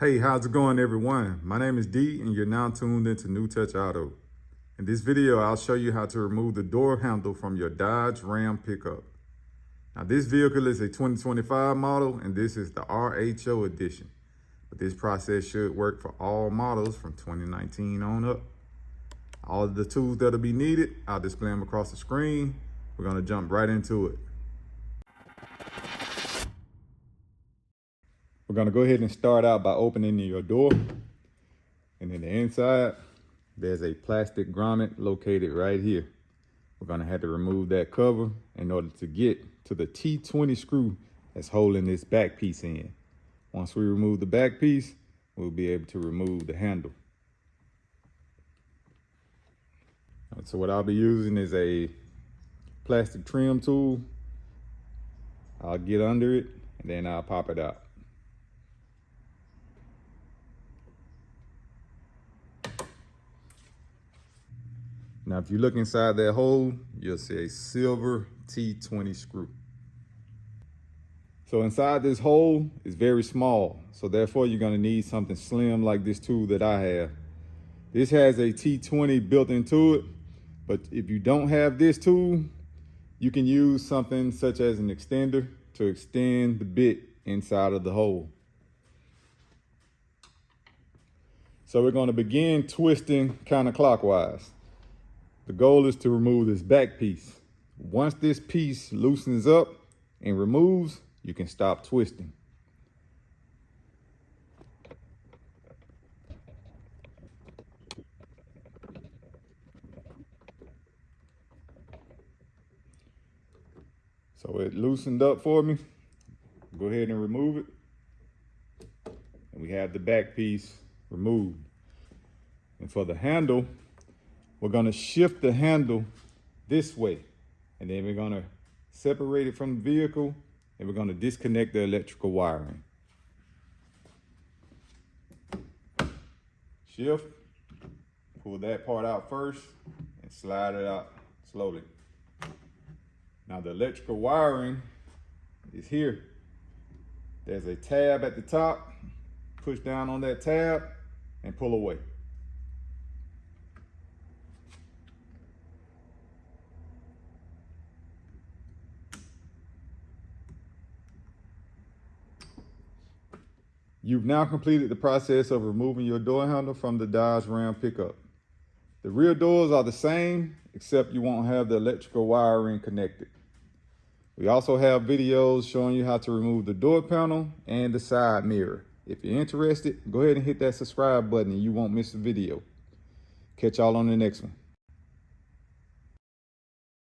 Hey, how's it going, everyone? My name is D and you're now tuned into New Touch Auto. In this video, I'll show you how to remove the door handle from your Dodge Ram pickup. Now, this vehicle is a 2025 model and this is the RHO edition. But this process should work for all models from 2019 on up. All of the tools that'll be needed, I'll display them across the screen. We're gonna jump right into it. We're gonna go ahead and start out by opening your door. And in the inside, there's a plastic grommet located right here. We're gonna have to remove that cover in order to get to the T20 screw that's holding this back piece in. Once we remove the back piece, we'll be able to remove the handle. So what I'll be using is a plastic trim tool. I'll get under it and then I'll pop it out. Now, if you look inside that hole, you'll see a silver T20 screw. So inside this hole is very small. So therefore, you're gonna need something slim like this tool that I have. This has a T20 built into it, but if you don't have this tool, you can use something such as an extender to extend the bit inside of the hole. So we're gonna begin twisting counterclockwise. The goal is to remove this back piece. Once this piece loosens up and removes, you can stop twisting. So it loosened up for me. Go ahead and remove it. And we have the back piece removed. And for the handle, we're gonna shift the handle this way, and then we're gonna separate it from the vehicle, and we're gonna disconnect the electrical wiring. Shift, pull that part out first, and slide it out slowly. Now the electrical wiring is here. There's a tab at the top. Push down on that tab and pull away. You've now completed the process of removing your door handle from the Dodge Ram pickup. The rear doors are the same, except you won't have the electrical wiring connected. We also have videos showing you how to remove the door panel and the side mirror. If you're interested, go ahead and hit that subscribe button and you won't miss a video. Catch y'all on the next one.